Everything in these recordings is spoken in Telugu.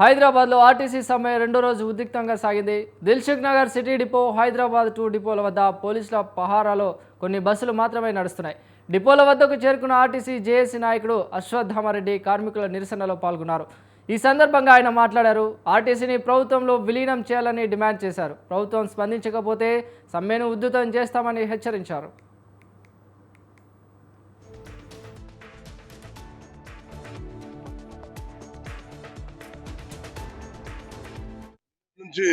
హైదరాబాద్లో ఆర్టీసీ సమ్మె రెండో రోజు ఉద్రిక్తంగా సాగింది. దిల్సుఖ్ నగర్ సిటీ డిపో, హైదరాబాద్ 2 డిపోల వద్ద పోలీసుల పహారాలో కొన్ని బస్సులు మాత్రమే నడుస్తున్నాయి. డిపోల వద్దకు చేరుకున్న ఆర్టీసీ జేఏసీ నాయకుడు అశ్వత్థామరెడ్డి కార్మికుల నిరసనలో పాల్గొన్నారు. ఈ సందర్భంగా ఆయన మాట్లాడారు. ఆర్టీసీని ప్రభుత్వంలో విలీనం చేయాలని డిమాండ్ చేశారు. ప్రభుత్వం స్పందించకపోతే సమ్మెను ఉధృతం చేస్తామని హెచ్చరించారు. నుంచి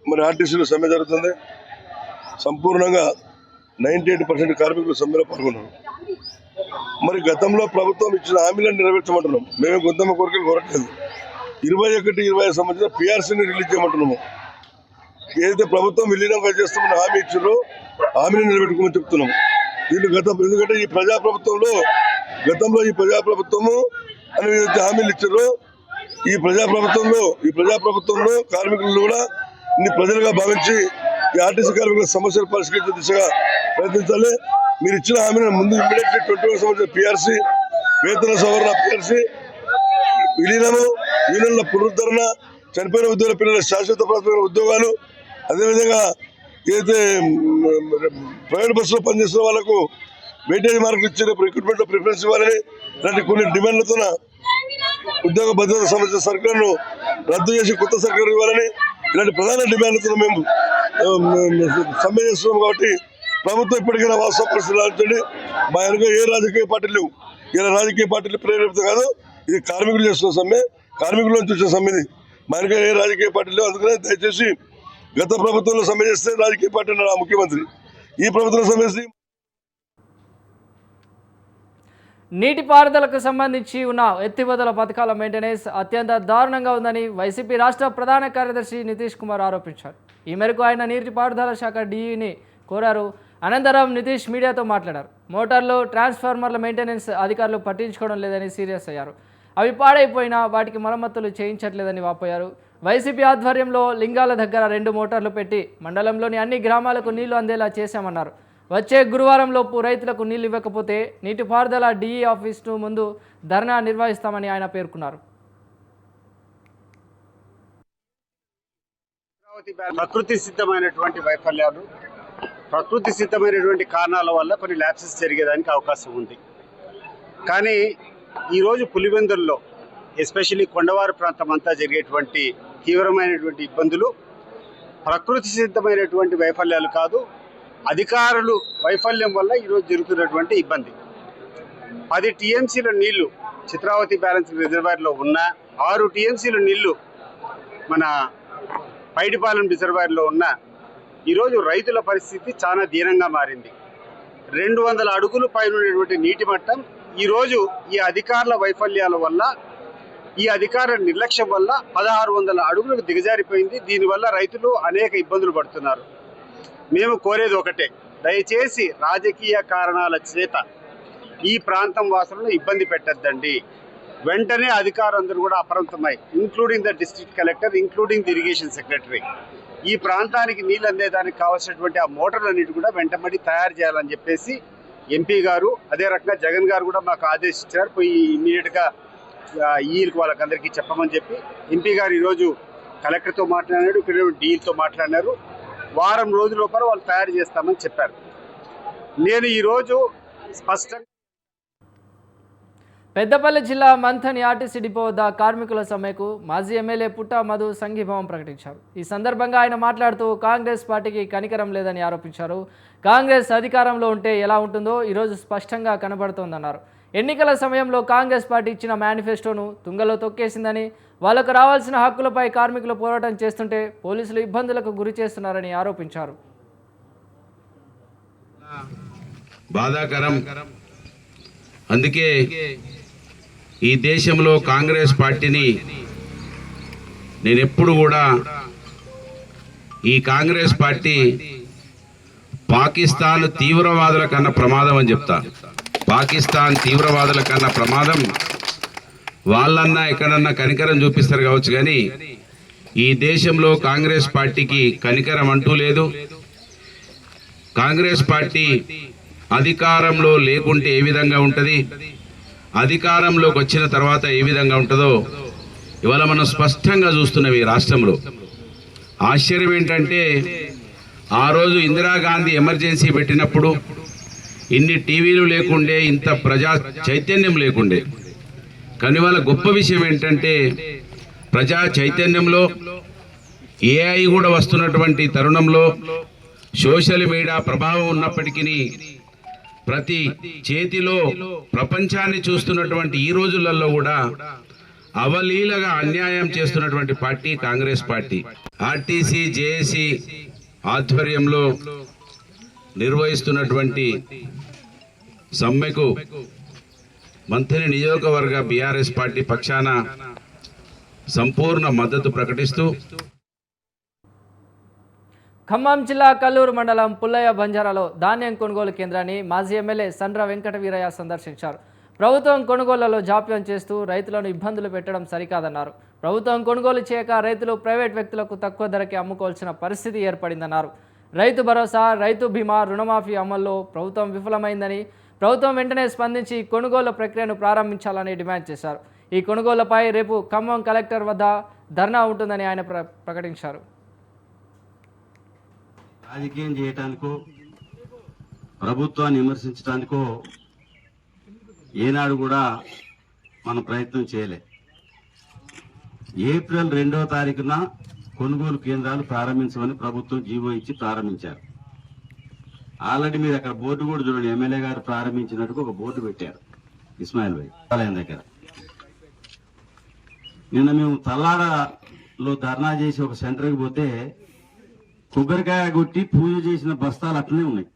మరి ఆర్టీసీలో సమ్మె జరుగుతుంది. సంపూర్ణంగా 98% కార్మికులు సమ్మెలో పాల్గొన్నారు. మరి గతంలో ప్రభుత్వం ఇచ్చిన హామీలను నెరవేర్చమంటున్నాం. మేము గొంతమ్మ కోరికలు కోరట్లేదు. 21-25 సంవత్సరాలు పిఆర్సీని రిలీజ్ చేయమంటున్నాము. ఏదైతే ప్రభుత్వం విలీనంగా చేస్తామని హామీ ఇచ్చారో హామీని నిలబెట్టుకోమని చెప్తున్నాం. ఎందుకంటే ఈ ప్రజాప్రభుత్వంలో గతంలో ఈ ప్రజాప్రభుత్వము అని ఏదైతే హామీలు ఇచ్చారో ఈ ప్రజాప్రభుత్వంలో కార్మికులను కూడా ఇన్ని ప్రజలుగా భావించి ఈ ఆర్టీసీ కార్మికుల సమస్యలు పరిష్కరించే దిశగా ప్రయత్నించాలి. మీరు ఇచ్చిన హామీని ముందు ఇమ్మీడియట్లీ 21 సంవత్సరాల పిఆర్సీ, వేతన సవరణ, పిఆర్సీ విలీనము, యూనియన్ల పునరుద్ధరణ, చనిపోయిన ఉద్యోగుల పిల్లల శాశ్వత ప్రాథమిక ఉద్యోగాలు, అదేవిధంగా ఏదైతే ప్రైవేట్ బస్సులో పనిచేస్తున్న వాళ్ళకు వెయిటేజ్ మార్కులు ఇచ్చిన రిక్రూట్మెంట్లో ప్రిఫరెన్స్ ఇవ్వాలని ఇలాంటి కొన్ని డిమాండ్లతో ఉద్యోగ భద్రత సంబంధించిన సర్కులను రద్దు చేసి కొత్త సర్కులు ఇవ్వాలని ఇలాంటి ప్రధాన డిమాండ్లతో మేము సమ్మె చేస్తున్నాం. కాబట్టి ప్రభుత్వం ఇప్పటికైనా వాస్తవ పరిస్థితులు ఆలోచించండి. మా వెనుక ఏ రాజకీయ పార్టీలు లేవు. ఇలా రాజకీయ పార్టీలు ప్రేరేపిత కాదు, ఇది కార్మికులు చేస్తున్న సమ్మె, కార్మికుల నుంచి వచ్చిన సమ్మెది. మా వెనుక ఏ రాజకీయ పార్టీలు లేవు. అందుకనే దయచేసి గత ప్రభుత్వంలో సమ్మె చేస్తే రాజకీయ పార్టీ ఉన్నాడు ఆ ముఖ్యమంత్రి, ఈ ప్రభుత్వం సమ్మె చేసి నీటిపారుదలకు సంబంధించి ఉన్న ఎత్తిపోతల పథకాల మెయింటెనెన్స్ అత్యంత దారుణంగా ఉందని వైసీపీ రాష్ట్ర ప్రధాన కార్యదర్శి నితీష్ కుమార్ ఆరోపించారు. ఈ మేరకు ఆయన నీటిపారుదల శాఖ డీఈని కోరారు. అనంతరం నితీష్ మీడియాతో మాట్లాడారు. మోటార్లు, ట్రాన్స్ఫార్మర్ల మెయింటెనెన్స్ అధికారులు పట్టించుకోవడం లేదని సీరియస్ అయ్యారు. అవి పాడైపోయినా వాటికి మరమ్మతులు చేయించట్లేదని వాపోయారు. వైసీపీ ఆధ్వర్యంలో లింగాల దగ్గర 2 మోటార్లు పెట్టి మండలంలోని అన్ని గ్రామాలకు నీళ్లు అందేలా చేశామన్నారు. వచ్చే గురువారంలోపు రైతులకు నీళ్లు ఇవ్వకపోతే నీటిపారుదల డీఈ ఆఫీసు ముందు ధర్నా నిర్వహిస్తామని ఆయన పేర్కొన్నారు. ప్రకృతి సిద్ధమైనటువంటి వైఫల్యాలు, ప్రకృతి సిద్ధమైనటువంటి కారణాల వల్ల కొన్ని ల్యాప్సెస్ జరిగేదానికి అవకాశం ఉంది. కానీ ఈరోజు పులివెందుల్లో ఎస్పెషల్లీ కొండవారు ప్రాంతం అంతా జరిగేటువంటి తీవ్రమైనటువంటి ఇబ్బందులు ప్రకృతి సిద్ధమైనటువంటి వైఫల్యాలు కాదు, అధికారులు వైఫల్యం వల్ల ఈరోజు జరుగుతున్నటువంటి ఇబ్బంది. 10 టీఎంసీల నీళ్లు చిత్రావతి బ్యాలెన్స్ రిజర్వాయర్లో ఉన్న, 6 టీఎంసీల నీళ్లు మన పైడిపాలెం రిజర్వాయర్లో ఉన్న ఈరోజు రైతుల పరిస్థితి చాలా దీనంగా మారింది. 200 అడుగులు పైన ఉన్నటువంటి నీటి మట్టం ఈరోజు ఈ అధికారుల వైఫల్యాల వల్ల, ఈ అధికారుల నిర్లక్ష్యం వల్ల 1600 అడుగులకు దిగజారిపోయింది. దీనివల్ల రైతులు అనేక ఇబ్బందులు పడుతున్నారు. మేము కోరేది ఒకటే, దయచేసి రాజకీయ కారణాల చేత ఈ ప్రాంతం వాసులను ఇబ్బంది పెట్టద్దండి. వెంటనే అధికారులందరూ కూడా అప్రమత్తమై, including the district collector, including the irrigation secretary, ఈ ప్రాంతానికి నీళ్ళు అందేదానికి కావాల్సినటువంటి ఆ మోటార్లన్నిటి కూడా వెంటబడి తయారు చేయాలని చెప్పేసి ఎంపీ గారు, అదే రకంగా జగన్ గారు కూడా మాకు ఆదేశించారు. పోయి ఇమ్మీడియట్గా వాళ్ళకందరికీ చెప్పమని చెప్పి ఎంపీ గారు ఈరోజు కలెక్టర్తో మాట్లాడారు, ఇక్కడ డీఈతో మాట్లాడినారు. వారం రోజుల లోపల వాళ్ళు తయారు చేస్తామని చెప్పారు. నేను ఈరోజు స్పష్టంగా పెద్దపల్లి జిల్లా మంథని ఆర్టీసీ డిపో వద్ద కార్మికుల సమ్మెకు మాజీ ఎమ్మెల్యే పుట్టా మధు సంఘీభావం ప్రకటించారు. ఈ సందర్భంగా ఆయన మాట్లాడుతూ కాంగ్రెస్ పార్టీకి కనికరం లేదని ఆరోపించారు. కాంగ్రెస్ అధికారంలో ఉంటే ఎలా ఉంటుందో ఈరోజు స్పష్టంగా కనబడుతోందన్నారు. ఎన్నికల సమయంలో కాంగ్రెస్ పార్టీ ఇచ్చిన మేనిఫెస్టోను తుంగలో తొక్కేసిందని, వాళ్లకు రావాల్సిన హక్కులపై కార్మికులు పోరాటం చేస్తుంటే పోలీసులు ఇబ్బందులకు గురి చేస్తున్నారని ఆరోపించారు. బాధాకరం. అందుకే ఈ దేశంలో కాంగ్రెస్ పార్టీని నేను ఎప్పుడు కూడా, ఈ కాంగ్రెస్ పార్టీ పాకిస్తాన్ తీవ్రవాదుల కన్నా ప్రమాదం అని చెప్తా. పాకిస్తాన్ తీవ్రవాదుల కన్నా ప్రమాదం. వాళ్ళన్నా ఎక్కడన్నా కనికరం చూపిస్తారు కావచ్చు, కానీ ఈ దేశంలో కాంగ్రెస్ పార్టీకి కనికరం అంటూ లేదు. కాంగ్రెస్ పార్టీ అధికారంలో లేకుంటే ఏ విధంగా ఉంటుంది, అధికారంలోకి వచ్చిన తర్వాత ఏ విధంగా ఉంటుందో ఇవాళ మనం స్పష్టంగా చూస్తున్నాం ఈ రాష్ట్రంలో. ఆశ్చర్యం ఏంటంటే ఆ రోజు ఇందిరాగాంధీ ఎమర్జెన్సీ పెట్టినప్పుడు ఇన్ని టీవీలు లేకుండే, ఇంత ప్రజా చైతన్యం లేకుండే. కానీ వాళ్ళ గొప్ప విషయం ఏంటంటే ప్రజా చైతన్యంలో ఏఐ కూడా వస్తున్నటువంటి తరుణంలో, సోషల్ మీడియా ప్రభావం ఉన్నప్పటికీ ప్రతి చేతిలో ప్రపంచాన్ని చూస్తున్నటువంటి ఈ రోజులలో కూడా అవలీలగా అన్యాయం చేస్తున్నటువంటి party Congress party. RTC JAC ఆధ్వర్యంలో నిర్వహిస్తున్నటువంటి సమ్మెకు మంథని నియోజకవర్గ బీఆర్ఎస్ పార్టీ పక్షాన సంపూర్ణ మద్దతు ప్రకటిస్తూ ఖమ్మం జిల్లా కల్లూరు మండలం పుల్లయ్య బంజారాలో ధాన్యం కొనుగోలు కేంద్రాన్ని మాజీ ఎమ్మెల్యే సండ్ర వెంకట వీరయ్య సందర్శించారు. ప్రభుత్వం కొనుగోళ్లలో జాప్యం చేస్తూ రైతులను ఇబ్బందులు పెట్టడం సరికాదన్నారు. ప్రభుత్వం కొనుగోలు చేయక రైతులు ప్రైవేట్ వ్యక్తులకు తక్కువ ధరకే అమ్ముకోవాల్సిన పరిస్థితి ఏర్పడిందన్నారు. రైతు భరోసా, రైతు బీమా, రుణమాఫీ అమల్లో ప్రభుత్వం విఫలమైందని, ప్రభుత్వం వెంటనే స్పందించి కొనుగోలు ప్రక్రియను ప్రారంభించాలని డిమాండ్ చేశారు. ఈ కొనుగోళ్లపై రేపు ఖమ్మం కలెక్టర్ వద్ద ధర్నా ఉంటుందని ఆయన ప్రకటించారు. రాజకీయం చేయటానికో ప్రభుత్వాన్ని విమర్శించడానికో ఏనాడు కూడా మనం ప్రయత్నం చేయలే. ఏప్రిల్ 2వ తారీఖున కొనుగోలు కేంద్రాలు ప్రారంభించమని ప్రభుత్వం జీవో ఇచ్చి ప్రారంభించారు. ఆల్రెడీ మీరు అక్కడ బోర్డు కూడా చూడండి, ఎమ్మెల్యే గారు ప్రారంభించినట్టుగా ఒక బోర్డు పెట్టారు ఇస్మాయిల్ భాయ్ ఆలయం దగ్గర. నిన్న మేము తల్లాడలో ధర్నా చేసి ఒక సెంటర్కి పోతే కొబ్బరికాయ కొట్టి పూజ చేసిన బస్తాలు అట్లనే ఉన్నాయి.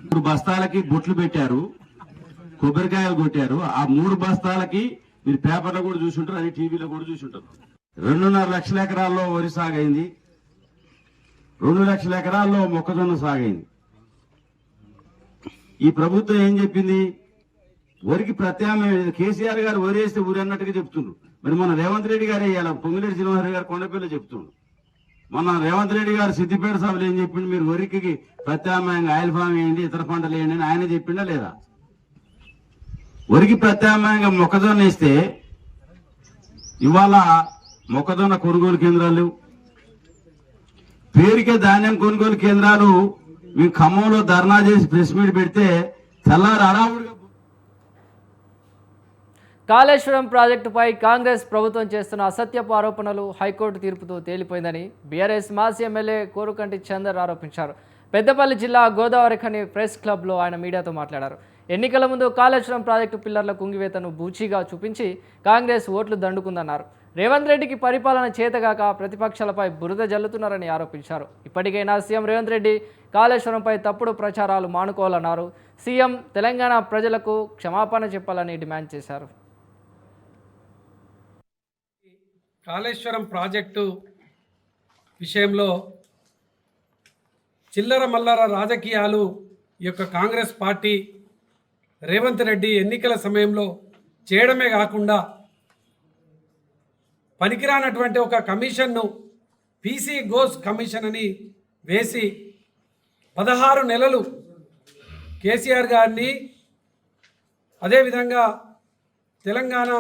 3 బస్తాలకి బొట్లు పెట్టారు, కొబ్బరికాయలు కొట్టారు. ఆ 3 బస్తాలకి మీరు పేపర్లో కూడా చూసుంటారు, అది టీవీలో కూడా చూసుంటారు. 2.5 లక్షల ఎకరాల్లో వరి సాగైంది, 2 లక్షల ఎకరాల్లో మొక్కజొన్న సాగైంది. ఈ ప్రభుత్వం ఏం చెప్పింది? వరికి ప్రత్యామ్నాయం. కేసీఆర్ గారు వరి వేస్తే ఊరి అన్నట్టుగా చెప్తుండ్రు. మరి మన రేవంత్ రెడ్డి గారు వేయాల, పొంగులేటి శ్రీనివాసరావు గారు కొండపల్లి చెప్తుండ్రు. మన రేవంత్ రెడ్డి గారు సిద్దిపేట సభలు ఏం చెప్పిండు? మీరు వరికి ప్రత్యామ్నాయంగా ఆయిల్ ఫామ్ వేయండి, ఇతర పంటలు వేయండి అని ఆయన చెప్పిండా లేదా? వరికి ప్రత్యామ్నాయంగా మొక్కజొన్న వేస్తే ఇవాళ మొక్కజొన్న కొనుగోలు కేంద్రాలు, పేరుకే ధాన్యం కొనుగోలు కేంద్రాలు. మేము ఖమ్మంలో ధర్నా చేసి ప్రెస్ మీట్ పెడితే తెల్లారు అడావుడిగా. కాళేశ్వరం ప్రాజెక్టుపై కాంగ్రెస్ ప్రభుత్వం చేస్తున్న అసత్యపు ఆరోపణలు హైకోర్టు తీర్పుతో తేలిపోయిందని బీఆర్ఎస్ మాజీ ఎమ్మెల్యే కోరుకంటి చందర్ ఆరోపించారు. పెద్దపల్లి జిల్లా గోదావరిఖని ప్రెస్ క్లబ్లో ఆయన మీడియాతో మాట్లాడారు. ఎన్నికల ముందు కాళేశ్వరం ప్రాజెక్టు పిల్లర్ల కుంగివేతను బూచిగా చూపించి కాంగ్రెస్ ఓట్లు దండుకుందన్నారు. రేవంత్ రెడ్డికి పరిపాలన చేతగాక ప్రతిపక్షాలపై బురద జల్లుతున్నారని ఆరోపించారు. ఇప్పటికైనా సీఎం రేవంత్ రెడ్డి కాళేశ్వరంపై తప్పుడు ప్రచారాలు మానుకోవాలన్నారు. సీఎం తెలంగాణ ప్రజలకు క్షమాపణ చెప్పాలని డిమాండ్ చేశారు. కాళేశ్వరం ప్రాజెక్టు విషయంలో చిల్లర మల్లర రాజకీయాలు ఈ యొక్క కాంగ్రెస్ పార్టీ రేవంత్ రెడ్డి ఎన్నికల సమయంలో చేయడమే కాకుండా పనికిరానటువంటి ఒక కమిషన్ను పీసీ ఘోష్ కమిషన్ అని వేసి 16 నెలలు కేసీఆర్ గారిని, అదేవిధంగా తెలంగాణ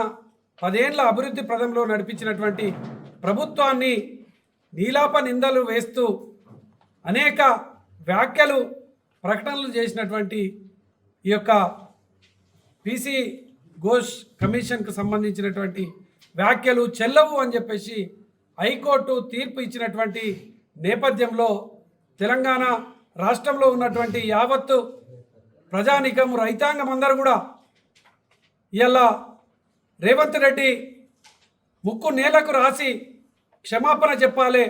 10 ఏళ్ల అభివృద్ధి పదంలో నడిపించినటువంటి ప్రభుత్వాన్ని నీలాప నిందలు వేస్తూ అనేక వ్యాఖ్యలు, ప్రకటనలు చేసినటువంటి ఈ యొక్క పీసీ ఘోష్ కమిషన్కు సంబంధించినటువంటి వ్యాఖ్యలు చెల్లవు అని చెప్పేసి హైకోర్టు తీర్పు ఇచ్చినటువంటి నేపథ్యంలో తెలంగాణ రాష్ట్రంలో ఉన్నటువంటి యావత్తు ప్రజానీకం, రైతాంగం అందరూ కూడా ఇలా రేవంత్ రెడ్డి ముక్కు నేలకు రాసి క్షమాపణ చెప్పాలి.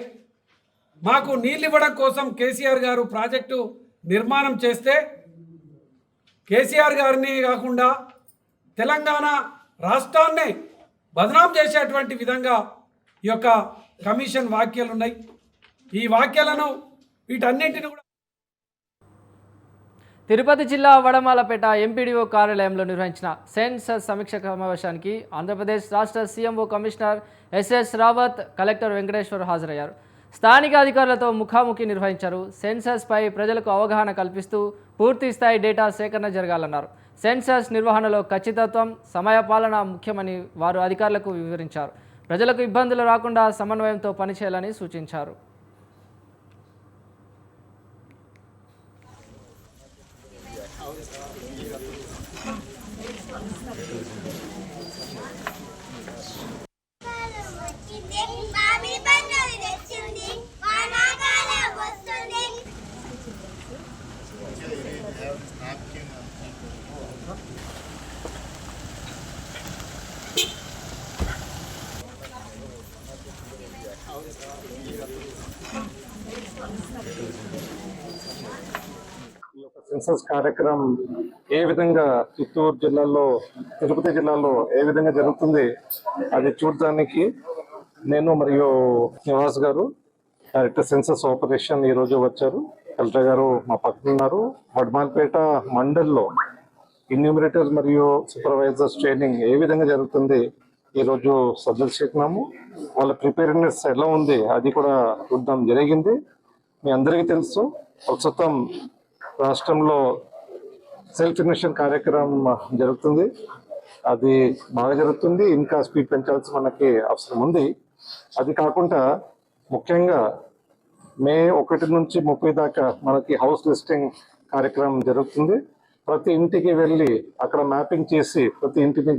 మాకు నీళ్ళు ఇవ్వడం కోసం కేసీఆర్ గారు ప్రాజెక్టు నిర్మాణం చేస్తే కేసీఆర్ గారిని కాకుండా తెలంగాణ రాష్ట్రాన్ని బదనాం చేసేటువంటి విధంగా ఈ యొక్క కమిషన్ వ్యాఖ్యలు ఉన్నాయి. ఈ వ్యాఖ్యలను వీటన్నింటిని కూడా తిరుపతి జిల్లా వడమాలపేట ఎంపీడీఓ కార్యాలయంలో నిర్వహించిన సెన్సస్ సమీక్ష సమావేశానికి ఆంధ్రప్రదేశ్ రాష్ట్ర CMO commissioner SS Rawat, collector Venkateshwar హాజరయ్యారు. స్థానిక అధికారులతో ముఖాముఖి నిర్వహించారు. సెన్సస్పై ప్రజలకు అవగాహన కల్పిస్తూ పూర్తి స్థాయి డేటా సేకరణ జరగాలన్నారు. సెన్సస్ నిర్వహణలో ఖచ్చితత్వం, సమయపాలన ముఖ్యమని వారు అధికారులకు వివరించారు. ప్రజలకు ఇబ్బందులు రాకుండా సమన్వయంతో పనిచేయాలని సూచించారు. సెన్సస్ కార్యక్రమం ఏ విధంగా చిత్తూరు జిల్లాలో, తిరుపతి జిల్లాలో ఏ విధంగా జరుగుతుంది అది చూడడానికి నేను మరియు నివాస్ గారు డైరెక్టర్ సెన్సస్ ఆపరేషన్ ఈ రోజు వచ్చారు. కలెక్టర్ గారు మా పక్కన ఉన్నారు. వడ్మాల్పేట మండల్లో ఇన్యూమరేటర్స్ మరియు సూపర్వైజర్స్ ట్రైనింగ్ ఏ విధంగా జరుగుతుంది ఈ రోజు సందర్శించినాము. వాళ్ళ ప్రిపేర్నెస్ ఎలా ఉంది అది కూడా చూడడం జరిగింది. మీ అందరికీ తెలుసు, ప్రస్తుతం రాష్ట్రంలో సెల్ఫ్ ఇన్వెస్టిగేషన్ కార్యక్రమం జరుగుతుంది. అది బాగా జరుగుతుంది. ఇంకా స్పీడ్ పెంచాల్సి మనకి అవసరం ఉంది. అది కాకుండా ముఖ్యంగా మే 1 నుంచి 30 దాకా మనకి హౌస్ లిస్టింగ్ కార్యక్రమం జరుగుతుంది. ప్రతి ఇంటికి వెళ్ళి అక్కడ మ్యాపింగ్ చేసి ప్రతి ఇంటిని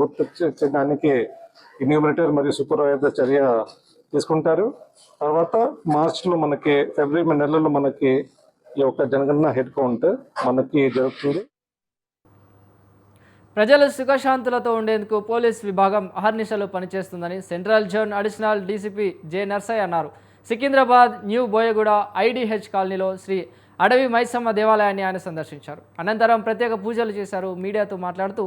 గుర్తించడానికి ఇన్యూమరేటర్ మరియు సూపర్వైజర్ చర్య తీసుకుంటారు. తర్వాత మార్చిలో మనకి ఫిబ్రవరి నెలలో మనకి ఈ యొక్క జనగణన హెడ్ కౌంట్ మనకి జరుగుతుంది. ప్రజలు సుఖశాంతులతో ఉండేందుకు పోలీస్ విభాగం అహర్నిశలు పనిచేస్తుందని central zone additional DCP J Narsaiah అన్నారు. సికింద్రాబాద్ న్యూ బోయగూడ ఐడిహెచ్ కాలనీలో శ్రీ అడవి మైసమ్మ దేవాలయాన్ని ఆయన సందర్శించారు. అనంతరం ప్రత్యేక పూజలు చేశారు. మీడియాతో మాట్లాడుతూ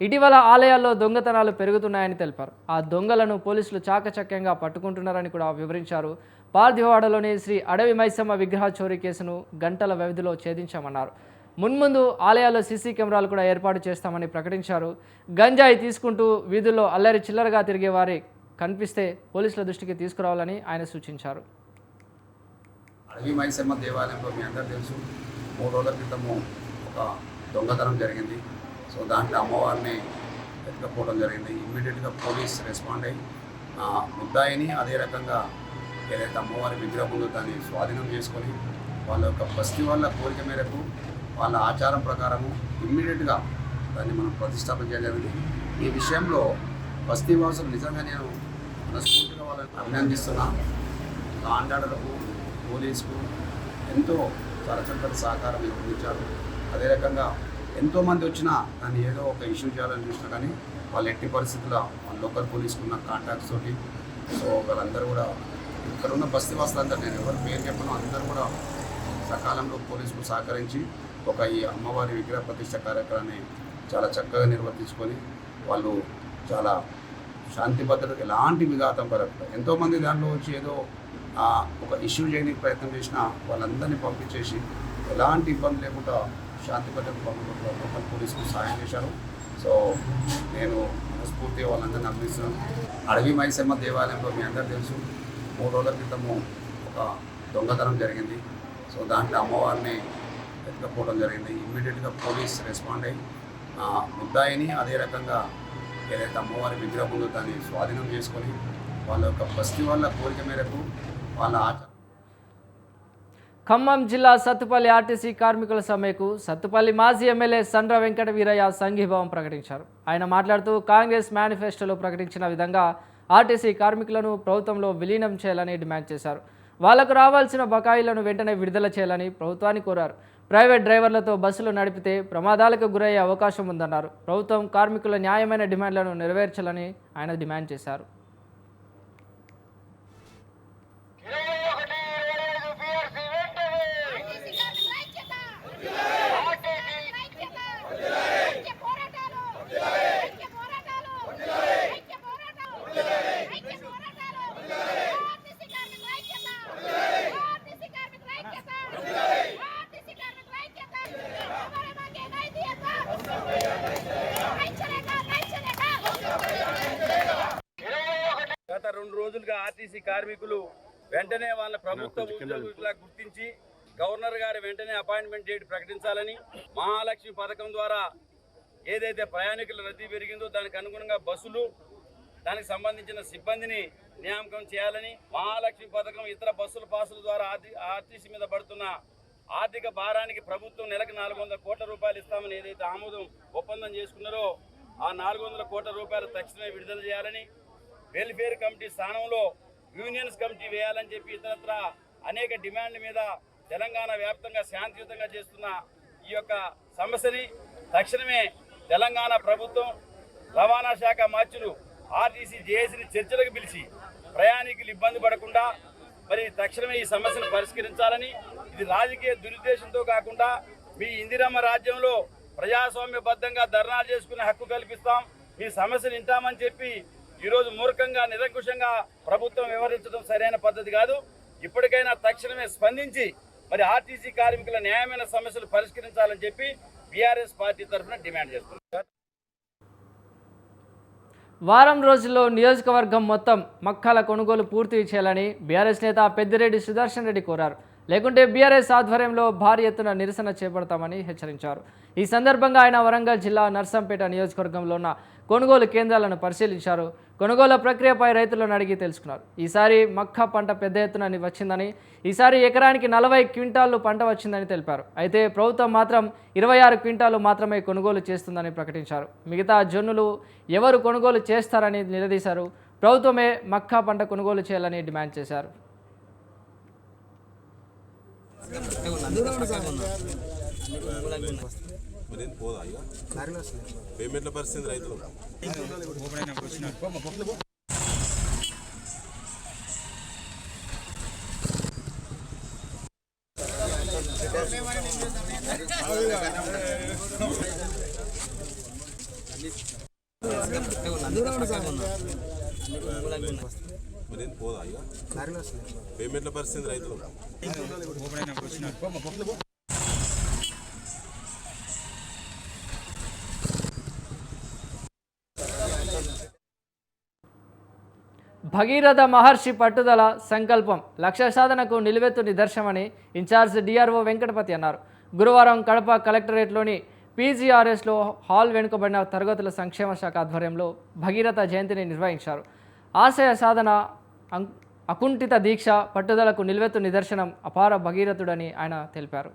ఇటీవల ఆలయాల్లో దొంగతనాలు పెరుగుతున్నాయని తెలిపారు. ఆ దొంగలను పోలీసులు చాకచక్యంగా పట్టుకుంటున్నారని కూడా వివరించారు. పార్థివాడలోని శ్రీ అడవి మైసమ్మ విగ్రహ చోరీ కేసును గంటల వ్యవధిలో ఛేదించామన్నారు. మున్ముందు ఆలయాల్లో సీసీ కెమెరాలు కూడా ఏర్పాటు చేస్తామని ప్రకటించారు. గంజాయి తీసుకుంటూ వీధుల్లో అల్లరి చిల్లరగా తిరిగే వారి కనిపిస్తే పోలీసుల దృష్టికి తీసుకురావాలని ఆయన సూచించారు. అడవి మైసమ్మ దేవాలయంలో మీ అందరూ తెలుసు, 3 రోజుల క్రితము ఒక దొంగతనం జరిగింది. సో దాంట్లో అమ్మవారిని ఎత్తుకపోవడం జరిగింది. ఇమ్మీడియట్గా పోలీస్ రెస్పాండ్ అయ్యి ముద్దాయిని అదే రకంగా ఏదైతే అమ్మవారి విగ్రహం ఉందో దాన్ని స్వాధీనం చేసుకొని వాళ్ళ యొక్క బస్తీ వాళ్ళ కోరిక మేరకు వాళ్ళ ఆచారం ప్రకారము ఇమ్మీడియట్గా దాన్ని మనం ప్రతిష్టాపన చేయడం జరిగింది. ఈ విషయంలో బస్తీ వాసులు నిజంగా నేను మనస్ఫూర్తిగా వాళ్ళని అభినందిస్తున్నా. కాంట్రాక్టర్లకు, పోలీసుకు ఎంతో చాలా చక్కటి సహకారం అందించారు. అదే రకంగా ఎంతోమంది వచ్చినా దాన్ని ఏదో ఒక ఇష్యూ చేయాలని చూసినా కానీ వాళ్ళు ఎట్టి పరిస్థితుల్లో లోకల్ పోలీసుకున్న కాంటాక్ట్స్ తోటి సో వాళ్ళందరూ కూడా ఇక్కడ ఉన్న బస్తీ వాసులందరూ, నేను ఎవరు పేరు చెప్పను, అందరూ కూడా సకాలంలో పోలీసుకు సహకరించి ఒక ఈ అమ్మవారి విగ్రహ ప్రతిష్ట కార్యక్రమాన్ని చాలా చక్కగా నిర్వర్తించుకొని వాళ్ళు చాలా శాంతి భద్రత ఎలాంటి విఘాతం కలగదు. ఎంతోమంది దాంట్లో వచ్చి ఏదో ఒక ఇష్యూ చేయడానికి ప్రయత్నం చేసినా వాళ్ళందరినీ పంపించేసి ఎలాంటి ఇబ్బంది లేకుండా శాంతి భద్రత పంపించకుండా లోకల్ పోలీసుకు సహాయం చేశారు. సో నేను మనస్ఫూర్తిగా వాళ్ళందరినీ అభినందిస్తున్నాను. అడవి మైసమ్మ దేవాలయంలో మీ అందరూ తెలుసు, 3 రోజుల క్రితము ఒక దొంగతనం జరిగింది. సో దాంట్లో అమ్మవారిని ఎత్తుకపోవడం జరిగింది. ఇమ్మీడియట్గా పోలీస్ రెస్పాండ్ అయ్యి ముద్దాయిని అదే రకంగా ఏదైతే అమ్మవారి విగ్రహం ఉందో దాన్ని స్వాధీనం చేసుకొని వాళ్ళ యొక్క బస్తీ వాళ్ళ కోరిక మేరకు వాళ్ళ ఆచారం. ఖమ్మం జిల్లా సత్తుపల్లి ఆర్టీసీ కార్మికుల సమ్మెకు సత్తుపల్లి మాజీ ఎమ్మెల్యే సండ్ర వెంకట వీరయ్య సంఘీభావం ప్రకటించారు. ఆయన మాట్లాడుతూ కాంగ్రెస్ మేనిఫెస్టోలో ప్రకటించిన విధంగా ఆర్టీసీ కార్మికులను ప్రభుత్వంలో విలీనం చేయాలని డిమాండ్ చేశారు. వాళ్లకు రావాల్సిన బకాయిలను వెంటనే విడుదల చేయాలని ప్రభుత్వాన్ని కోరారు. ప్రైవేట్ డ్రైవర్లతో బస్సులు నడిపితే ప్రమాదాలకు గురయ్యే అవకాశం ఉందన్నారు. ప్రభుత్వం కార్మికుల న్యాయమైన డిమాండ్లను నెరవేర్చాలని ఆయన డిమాండ్ చేశారు. గత 2 రోజులుగా ఆర్టీసీ కార్మికులు వెంటనే వాళ్ళ ప్రభుత్వ ఉద్యోగులుగా గుర్తించి గవర్నర్ గారు వెంటనే అపాయింట్మెంట్ డేట్ ప్రకటించాలని, మహాలక్ష్మి పథకం ద్వారా ఏదైతే ప్రయాణికుల రద్దీ పెరిగిందో దానికి అనుగుణంగా బస్సులు దానికి సంబంధించిన సిబ్బందిని నియామకం చేయాలని, మహాలక్ష్మి పథకం, ఇతర బస్సుల పాసుల ద్వారా ఆర్టీసీ మీద పడుతున్న ఆర్థిక భారానికి ప్రభుత్వం నెలకు 400 కోట్ల రూపాయలు ఇస్తామని ఏదైతే ఆమోదం ఒప్పందం చేసుకున్నారో ఆ 400 కోట్ల రూపాయలు తక్షణమే విడుదల చేయాలని, వెల్ఫేర్ కమిటీ స్థానంలో యూనియన్స్ కమిటీ వేయాలని చెప్పి ఇతరత్ర అనేక డిమాండ్ల మీద తెలంగాణ వ్యాప్తంగా శాంతియుతంగా చేస్తున్న ఈ యొక్క సమస్యని తక్షణమే తెలంగాణ ప్రభుత్వం, రవాణా శాఖ మంత్రులు ఆర్టీసీ జేఏసీని చర్చలకు పిలిచి ప్రయాణికులు ఇబ్బంది పడకుండా మరి తక్షణమే ఈ సమస్యను పరిష్కరించాలని, ఇది రాజకీయ దురుద్దేశంతో కాకుండా మీ ఇందిరమ్మ రాజ్యంలో ప్రజాస్వామ్యబద్ధంగా ధర్నాలు చేసుకునే హక్కు కల్పిస్తాం, మీ సమస్యను వింటామని చెప్పి ఈరోజు మూర్ఖంగా నిరంకుశంగా ప్రభుత్వం వ్యవహరించడం సరైన పద్ధతి కాదు. ఇప్పటికైనా తక్షణమే స్పందించి మరి ఆర్టీసీ కార్మికుల న్యాయమైన సమస్యలు పరిష్కరించాలని చెప్పి బీఆర్ఎస్ పార్టీ తరఫున డిమాండ్ చేస్తున్నారు. వారం రోజుల్లో నియోజకవర్గం మొత్తం మక్కల కొనుగోలు పూర్తి చేయాలని బీఆర్ఎస్ నేత పెద్దిరెడ్డి సుదర్శన్ రెడ్డి కోరారు. లేకుంటే బీఆర్ఎస్ ఆధ్వర్యంలో భారీ ఎత్తున నిరసన చేపడతామని హెచ్చరించారు. ఈ సందర్భంగా ఆయన వరంగల్ జిల్లా నర్సంపేట నియోజకవర్గంలో ఉన్న కొనుగోలు కేంద్రాలను పరిశీలించారు. కొనుగోలు ప్రక్రియపై రైతులను అడిగి తెలుసుకున్నారు. ఈసారి మక్క పంట పెద్ద ఎత్తున వచ్చిందని, ఈసారి ఎకరానికి 40 క్వింటాళ్లు పంట వచ్చిందని తెలిపారు. అయితే ప్రభుత్వం మాత్రం 26 క్వింటాలు మాత్రమే కొనుగోలు చేస్తుందని ప్రకటించారు. మిగతా జొన్నులు ఎవరు కొనుగోలు చేస్తారని నిలదీశారు. ప్రభుత్వమే మక్క పంట కొనుగోలు చేయాలని డిమాండ్ చేశారు. పేమెంట్ల పరిస్థితి రైతులు పోదా ఇక పేమెంట్ల పరిస్థితి రైతులు భగీరథ మహర్షి పట్టుదల సంకల్పం లక్ష్య సాధనకు నిలువెత్తు నిదర్శనమని ఇన్ఛార్జ్ డిఆర్ఓ వెంకటపతి అన్నారు. గురువారం కడప కలెక్టరేట్లోని పీజీఆర్ఎస్లో హాల్ వెనుకబడిన తరగతుల సంక్షేమ శాఖ ఆధ్వర్యంలో భగీరథ జయంతిని నిర్వహించారు. ఆశయ సాధన, అకుంఠిత దీక్ష, పట్టుదలకు నిలువెత్తు నిదర్శనం అపార భగీరథుడని ఆయన తెలిపారు.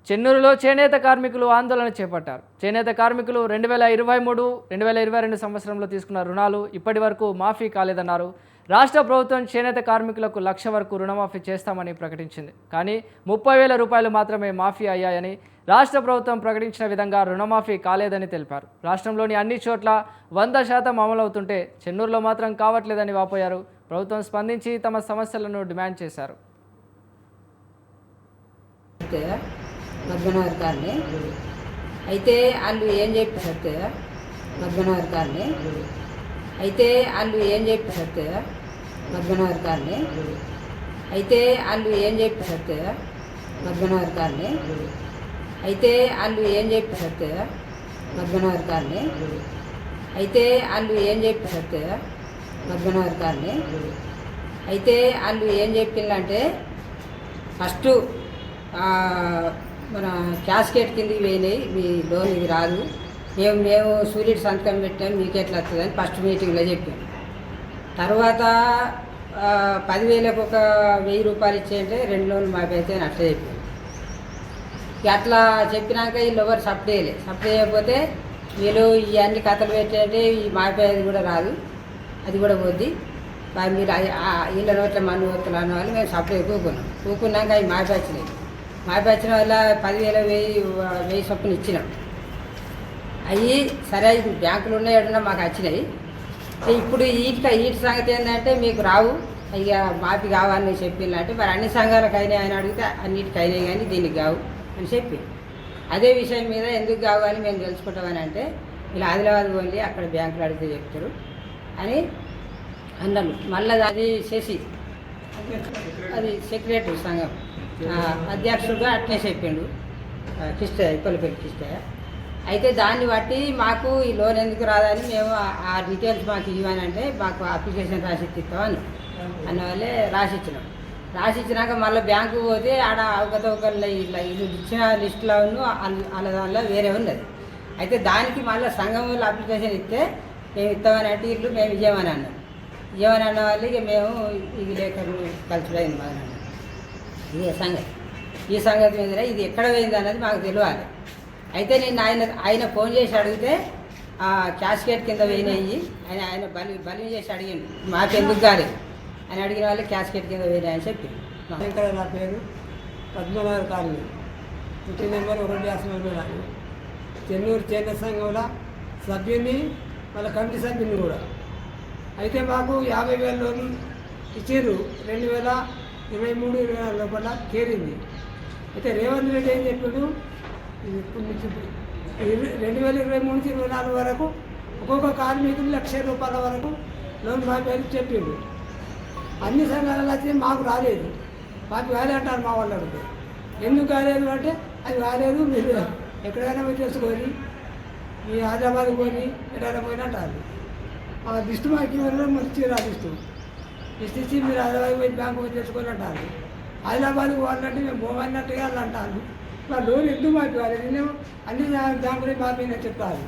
చెన్నూరులో చేనేత కార్మికులు ఆందోళన చేపట్టారు. చేనేత కార్మికులు 2023-2022 సంవత్సరంలో తీసుకున్న రుణాలు ఇప్పటి వరకు మాఫీ కాలేదన్నారు. రాష్ట్ర ప్రభుత్వం చేనేత కార్మికులకు 1,00,000 వరకు రుణమాఫీ చేస్తామని ప్రకటించింది. కానీ 30,000 రూపాయలు మాత్రమే మాఫీ అయ్యాయని, రాష్ట్ర ప్రభుత్వం ప్రకటించిన విధంగా రుణమాఫీ కాలేదని తెలిపారు. రాష్ట్రంలోని అన్ని చోట్ల 100% అమలవుతుంటే చెన్నూరులో మాత్రం కావట్లేదని వాపోయారు. ప్రభుత్వం స్పందించి తమ సమస్యలను డిమాండ్ చేశారు. మధ్యాహ్నం గారిని అయితే వాళ్ళు ఏం చెప్పి సత్య మధ్యాహ్నం గారిని అయితే వాళ్ళు ఏం చెప్పి సత్య మధ్యాహ్నం గారిని అయితే వాళ్ళు ఏం చెప్పి సత్య మధ్యాహ్నం గారిని అయితే వాళ్ళు ఏం చెప్పి సత్య మధ్యాహ్నం గారిని అయితే వాళ్ళు ఏం చెప్పి సత్య మధ్యాహ్నం గారిని అయితే వాళ్ళు ఏం చెప్పిందంటే ఫస్ట్ మన క్యాస్కేట్ కిందకి పోయినాయి, మీ లోన్ ఇది రాదు, మేము సూర్యుడు సంతకం పెట్టాము, మీకు ఎట్లా వస్తుందని ఫస్ట్ మీటింగ్లో చెప్పాము. తర్వాత 10,000కు ఒక 1,000 రూపాయలు ఇచ్చేయంటే 2 లోన్లు మాపైతే అని అట్లా చెప్పాము. అట్లా చెప్పినాక వీళ్ళు ఎవరు సప్లై చేయకపోతే వీళ్ళు ఇవన్నీ కథలు పెట్టేయంటే ఈ మాపేది కూడా రాదు, అది కూడా పోద్ది, మీరు వీళ్ళ నోట్ల మన్ను వస్తులు అన్న వాళ్ళు మేము సప్లై కూకున్నాక అవి మాపేచ్చినాయి. మాపేచ్చిన వల్ల 10,000 1,000 చొప్పున ఇచ్చినాం. అవి సరే బ్యాంకులు ఉన్నాయన్నా మాకు వచ్చినాయి. ఇప్పుడు వీటి సంగతి ఏంటంటే మీకు రావు, ఇక మాఫీ కావాలని చెప్పిందంటే మరి అన్ని సంఘాలకు అయినాయి అని అడిగితే అన్నిటికి అయినాయి కానీ దీనికి కావు అని చెప్పి అదే విషయం మీద ఎందుకు కావాలి మేము తెలుసుకుంటామని అంటే ఇలా ఆదిలాబాద్ పోయి అక్కడ బ్యాంకులు అడిగితే చెప్తారు అని అన్నాను. మళ్ళీ అది చేసి అది సెక్రటరీ సంఘం అధ్యక్షుడుగా అట్లే చెప్పిండు కిష్టయ్య, ఇప్పలపల్లి కిష్టయ్య. అయితే దాన్ని బట్టి మాకు ఈ లోన్ ఎందుకు రాదని మేము ఆ డీటెయిల్స్ మాకు ఇవ్వనంటే మాకు అప్లికేషన్ రాసి ఇస్తామని అన్న వాళ్ళే రాసిచ్చినాం. రాసిచ్చినాక మళ్ళీ బ్యాంకు పోతే ఆడ అవకతవకల్లో ఇట్లా ఇది ఇచ్చిన లిస్టులో వాళ్ళ దానిలో వేరే ఉన్నది. అయితే దానికి మళ్ళీ సంఘం వాళ్ళు అప్లికేషన్ ఇస్తే మేము ఇస్తామని అంటే ఇల్లు మేము ఇవ్వమని అన్నాం. ఇవ్వమని అన్న వాళ్ళు ఇక మేము ఈ విలేకరులు కలిసిపోయింది మా నాన్న. ఇదే సంగతి. ఈ సంగతి మీద ఇది ఎక్కడ పోయింది అన్నది మాకు తెలియాలి. అయితే నేను ఆయన ఫోన్ చేసి అడిగితే క్యాస్కేట్ కింద పోయినాయి ఆయన బలి చేసి అడిగిండు. మాకెందుకు కాలేదు అని అడిగిన వాళ్ళు క్యాస్కేట్ కింద పోయినాయి అని చెప్పి. ఇక్కడ నా పేరు పద్మనాభ కాలనీ, ఇంటి నెంబర్ 154. చెన్నూరు చేనేత సంఘంలో సభ్యుని వాళ్ళ కమిటీ సభ్యుని కూడా. అయితే మాకు 50,000 లోన్ ఇచ్చారు. 2023-24 లోపల చేరింది. అయితే రేవంత్ రెడ్డి ఏం చెప్పాడు, 2023-24 వరకు ఒక్కొక్క కార్మికులు ₹1,00,000 వరకు లోన్ మాఫీ అని చెప్పిండు. అన్ని సంఘాలలో వచ్చి మాకు రాలేదు, మాకు కాలే అంటారు మా వాళ్ళు. అడిగితే ఎందుకు కాలేదు అంటే అది కాలేదు, మీరు ఎక్కడైనా పోయి తెలుసుకొని మీ హైదరాబాద్కి పోయి ఎక్కడైనా పోయినా అంటారు. ఆ లిస్టు మాకు మంచి లిస్టు ఇచ్చి మీరు హైదరాబాద్ పోయి బ్యాంకు పోయి తెలుసుకొని అంటారు. హైదరాబాద్కి పోవాలంటే మేము పోవాలన్నట్టుగా వాళ్ళు అంటారు. మా లోన్ ఎందుకు మాకు కాలేదు, నేను అన్ని బ్యాంకులే మాకు చెప్తారు.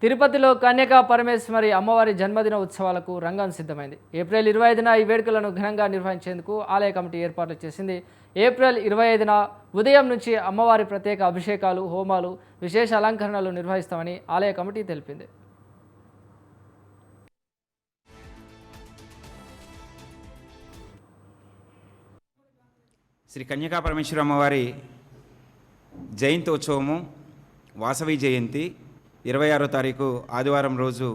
తిరుపతిలో కన్యకా పరమేశ్వరి అమ్మవారి జన్మదిన ఉత్సవాలకు రంగం సిద్ధమైంది. ఏప్రిల్ 25న ఈ వేడుకలను ఘనంగా నిర్వహించేందుకు ఆలయ కమిటీ ఏర్పాట్లు చేసింది. ఏప్రిల్ 25న ఉదయం నుంచి అమ్మవారి ప్రత్యేక అభిషేకాలు, హోమాలు, విశేష అలంకరణలు నిర్వహిస్తామని ఆలయ కమిటీ తెలిపింది. శ్రీ కన్యకా పరమేశ్వరి అమ్మవారి జయంతి ఉత్సవము, వాసవి జయంతి 26వ తారీఖు ఆదివారం రోజు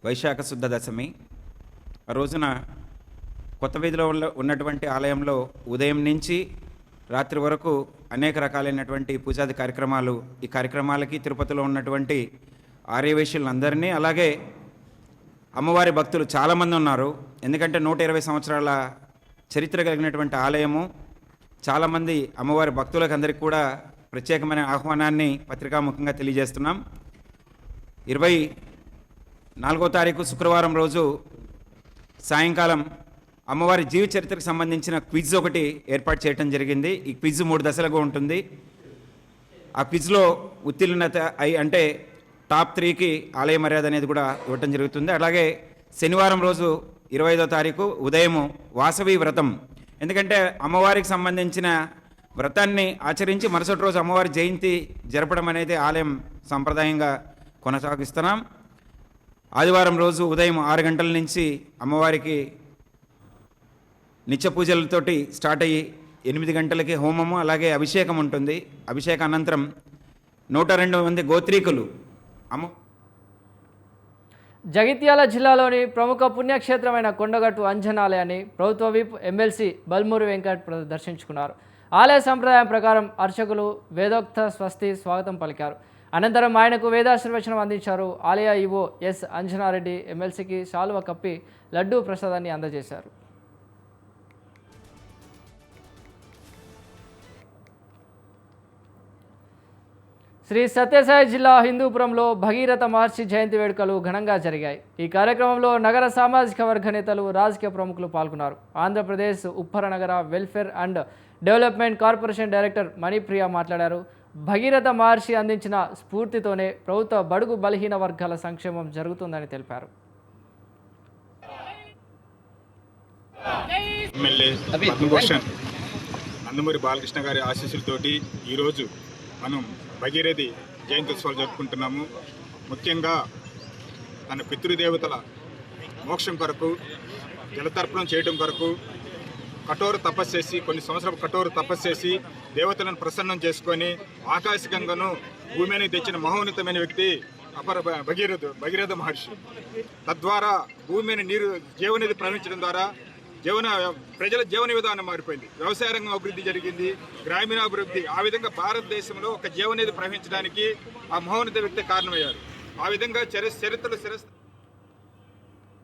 వైశాఖ శుద్ధ దశమి. ఆ రోజున కొత్త వీధిలో ఉన్నటువంటి ఆలయంలో ఉదయం నుంచి రాత్రి వరకు అనేక రకాలైనటువంటి పూజాది కార్యక్రమాలు. ఈ కార్యక్రమాలకి తిరుపతిలో ఉన్నటువంటి ఆర్యవైశ్యులందరినీ, అలాగే అమ్మవారి భక్తులు చాలామంది ఉన్నారు. ఎందుకంటే 120 సంవత్సరాల చరిత్ర కలిగినటువంటి ఆలయము. చాలామంది అమ్మవారి భక్తులకు అందరికీ కూడా ప్రత్యేకమైన ఆహ్వానాన్ని పత్రికాముఖంగా తెలియజేస్తున్నాం. 24వ తారీఖు శుక్రవారం రోజు సాయంకాలం అమ్మవారి జీవ చరిత్రకు సంబంధించిన క్విజ్ ఒకటి ఏర్పాటు చేయడం జరిగింది. ఈ క్విజ్ 3 దశలుగా ఉంటుంది. ఆ క్విజ్లో ఉత్తీర్ణత అంటే టాప్ 3కి ఆలయ మర్యాద అనేది కూడా ఇవ్వటం జరుగుతుంది. అలాగే శనివారం రోజు 25వ తారీఖు ఉదయము వాసవి వ్రతం. ఎందుకంటే అమ్మవారికి సంబంధించిన వ్రతాన్ని ఆచరించి మరుసటి రోజు అమ్మవారి జయంతి జరపడం అనేది ఆలయం సంప్రదాయంగా కొనసాగిస్తున్నాం. ఆదివారం రోజు ఉదయం 6 గంటల నుంచి అమ్మవారికి నిత్య పూజలతోటి స్టార్ట్ అయ్యి 8 గంటలకి హోమము, అలాగే అభిషేకం ఉంటుంది. అభిషేక అనంతరం 102 మంది గోత్రీకులు జగిత్యాల జిల్లాలోని ప్రముఖ పుణ్యక్షేత్రమైన కొండగట్టు అంజనాలయాన్ని ప్రభుత్వ విప్ ఎమ్మెల్సీ బల్మూరి వెంకట్ దర్శించుకున్నారు. ఆలయ సంప్రదాయం ప్రకారం అర్చకులు వేదోక్త స్వస్తి స్వాగతం పలికారు. అనంతరం ఆయనకు వేదాశీర్వచనం అందించారు. ఆలయ ఈవో ఎస్ అంజనారెడ్డి ఎమ్మెల్సీకి శాలువ కప్పి లడ్డూ ప్రసాదాన్ని అందజేశారు. శ్రీ సత్యసాయి జిల్లా హిందూపురంలో భగీరథ మహర్షి జయంతి వేడుకలు ఘనంగా జరిగాయి. ఈ కార్యక్రమంలో నగర సామాజిక వర్గ నేతలు, రాజకీయ ప్రముఖులు పాల్గొన్నారు. ఆంధ్రప్రదేశ్ ఉప్పర నగర welfare and development corporation director మణిప్రియ మాట్లాడారు. భగీరథ మహర్షి అందించిన స్ఫూర్తితోనే ప్రభుత్వ బడుగు బలహీన వర్గాల సంక్షేమం జరుగుతుందని తెలిపారు. నందమూరి బాలకృష్ణ గారి ఆశీస్సులతోటి ఈరోజు మనం భగీరథి జయంతి ఉత్సవాలు జరుపుకుంటున్నాము. ముఖ్యంగా తన పితృదేవతల మోక్షం కొరకు, జలతర్పణం చేయడం కొరకు కఠోర తపస్సు చేసి, కొన్ని సంవత్సరాలు కఠోర తపస్సు చేసి దేవతలను ప్రసన్నం చేసుకొని ఆకాశగంగను భూమిని తెచ్చిన మహోన్నతమైన వ్యక్తి భగీరథ మహర్షి. తద్వారా భూమిని నీరు జీవనది ప్రవహించడం ద్వారా ప్రజల జీవన విధానం మారిపోయింది. వ్యవసాయ రంగం అభివృద్ధి జరిగింది, గ్రామీణాభివృద్ధి. ఆ విధంగా భారతదేశంలో ఒక జీవనది ప్రవహించడానికి ఆ మహోన్నత వ్యక్తి కారణమయ్యారు. ఆ విధంగా చరిత్రలో